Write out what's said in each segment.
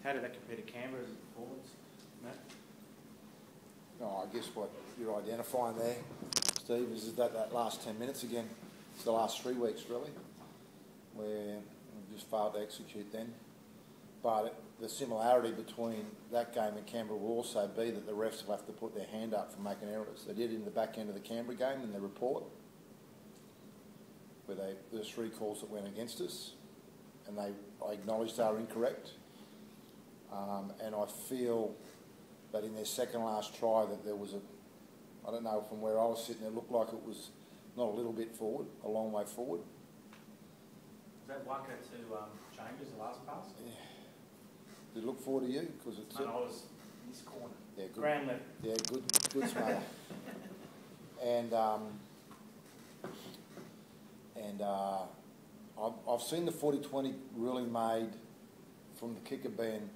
How did that compare to Canberra's performance, Matt? Oh, I guess what you're identifying there, Steve, is that last 10 minutes again. It's the last 3 weeks, really, where we just failed to execute then. But the similarity between that game and Canberra will also be that the refs will have to put their hand up for making errors. They did in the back end of the Canberra game in their report, where there's 3 calls that went against us, and I acknowledged they were incorrect. And I feel that in their second last try that there was I don't know, from where I was sitting, it looked like it was not a little bit forward, a long way forward. Was that Waka to Chambers, the last pass? Yeah. Did it look forward to you? Because it's. No, I was in this corner. Yeah, good. Ground left. Yeah, good smother. And I've seen the 40-20 ruling made from the kicker being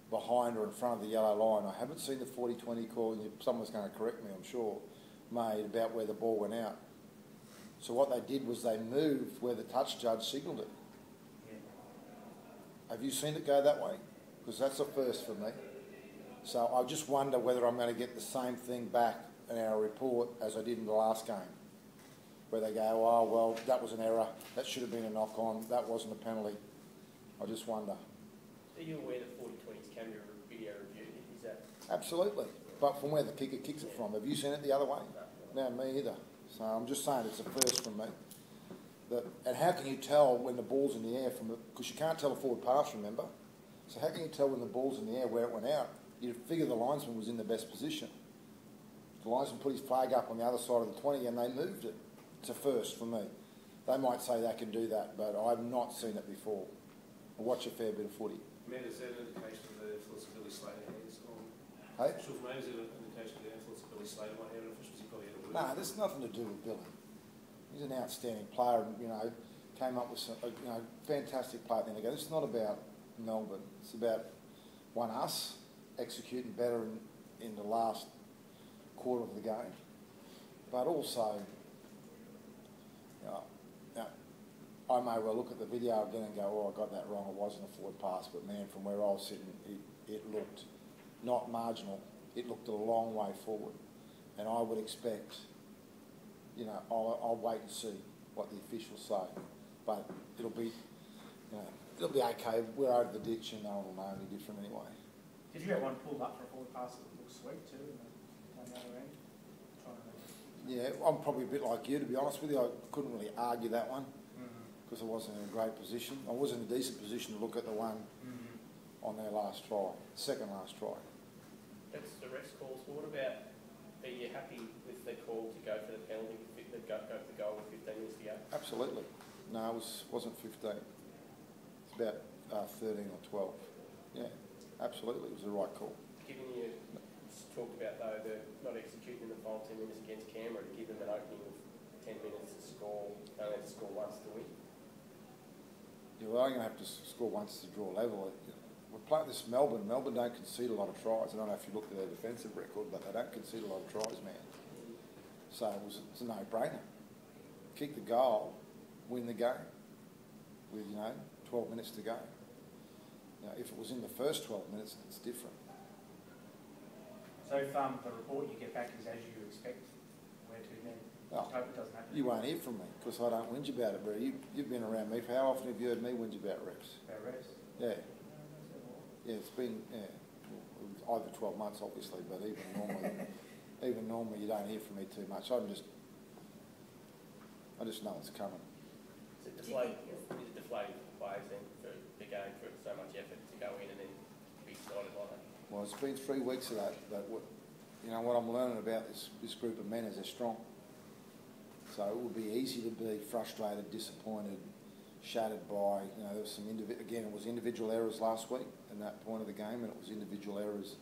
behind or in front of the yellow line. I haven't seen the 40-20 call, and someone's going to correct me, I'm sure, made about where the ball went out. So what they did was they moved where the touch judge signalled it. Yeah. Have you seen it go that way? Because that's a first for me. So I just wonder whether I'm going to get the same thing back in our report as I did in the last game, where they go, oh, well, that was an error, that should have been a knock-on, that wasn't a penalty. I just wonder. Are you aware that 40-20s can be video reviewed? Is that? Absolutely. But from where the kicker kicks it from. Have you seen it the other way? No, me either. So I'm just saying it's a first from me. And how can you tell when the ball's in the air from because you can't tell a forward pass, remember? So how can you tell when the ball's in the air where it went out? You'd figure the linesman was in the best position. The linesman put his flag up on the other side of the 20 and they moved it. It's a first for me. They might say they can do that, but I've not seen it before. I watch a fair bit of footy. Matt, is that an indication of the influence of Billy Slater hands on? Hey? Sure, for me, is it an indication of the influence of Billy Slater on hand officials? He probably had a word. No, there's nothing to do with Billy. He's an outstanding player and, came up with some, fantastic player at the end of the game. This is not about Melbourne. It's about, us executing better in the last quarter of the game. But also, I may well look at the video again and go, oh, I got that wrong, it wasn't a forward pass, but man, from where I was sitting, it looked not marginal, it looked a long way forward. And I would expect, I'll wait and see what the officials say. But it'll be okay. We're over the ditch and no one will know any different anyway. Did you get one pulled up for a forward pass that looked sweet too, down the other end? Yeah, I'm probably a bit like you, to be honest with you. I couldn't really argue that one because I wasn't in a great position. I was in a decent position to look at the one on their last try, second last try. That's the refs calls. But what about, are you happy with the call to go for the penalty, go for the goal with 15 minutes to go? Absolutely. No, it wasn't 15. It's about 13 or 12. Yeah, absolutely. It was the right call. Given you talked about, though, the not executing in the final 10 minutes against Canberra to give them an opening of 10 minutes to score, they only have to score once to win. Yeah, well, I'm going to have to score once to draw level. We're playing this Melbourne. Melbourne don't concede a lot of tries. I don't know if you looked at their defensive record, but they don't concede a lot of tries, man. So it's a no-brainer. Kick the goal, win the game with, 12 minutes to go. If it was in the first 12 minutes, it's different. So if the report you get back is as you expect, where to then? Just hope it doesn't happen. You won't hear from me because I don't whinge about it, Barry. You've been around me. For how often have you heard me whinge about refs? About refs? Yeah. Yeah, it's been over 12 months, obviously, but even normally you don't hear from me too much. I just know it's coming. Is it deflating for players then for the game for so much effort to go in and then be excited like that? Well, it's been 3 weeks of that. What I'm learning about this group of men is they're strong. So it would be easy to be frustrated, disappointed, shattered by, there was some, again, it was individual errors last week in that point of the game, and it was individual errors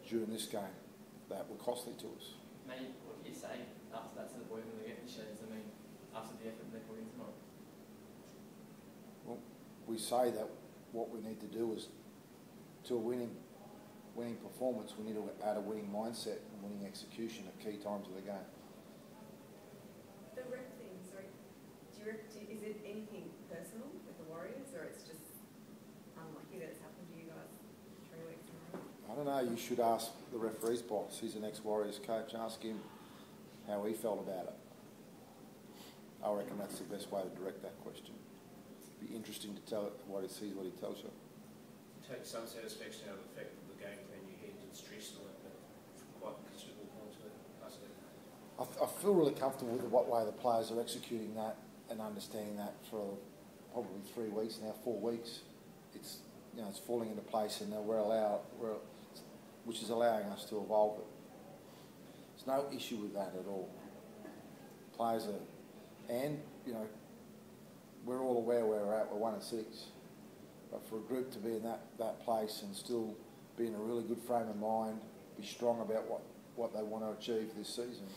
during this game that were costly to us. Mate, what do you say after that to the boys when they get the sheds? After the effort they put in tonight? Well, we say that what we need to do is, to a winning performance, we need to add a winning mindset and winning execution at key times of the game. The rep thing, sorry. Is it anything personal with the Warriors, or it's just unlucky that it's happened to you guys? don't know, you should ask the referee's boss. He's an ex-Warriors coach. Ask him how he felt about it. I reckon that's the best way to direct that question. It'd be interesting to tell it what he sees, what he tells you. Take some satisfaction out of the fact that the game plan you had did stress on it, but quite considerable points for us. I feel really comfortable with what way the players are executing that and understanding that for probably 3 weeks now, 4 weeks. It's, you know, it's falling into place, and which is allowing us to evolve it. There's no issue with that at all. Players are, and you know, we're all aware where we're at. We're 1-6, but for a group to be in that place and still be in a really good frame of mind, be strong about what they want to achieve this season,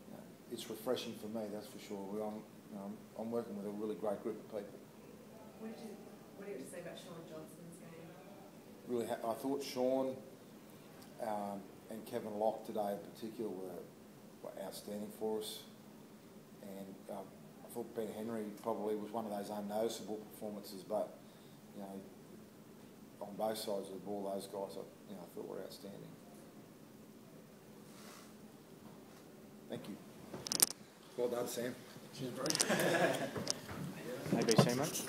you know, it's refreshing for me. That's for sure. I'm working with a really great group of people. What do you have to say about Sean Johnson's game? Really, I thought Sean and Kevin Locke today in particular were outstanding for us, and I thought Ben Henry probably was one of those unnoticeable performances, but you know, on both sides of the ball, those guys I thought were outstanding. Thank you. Well done, Sam. ABC, mate.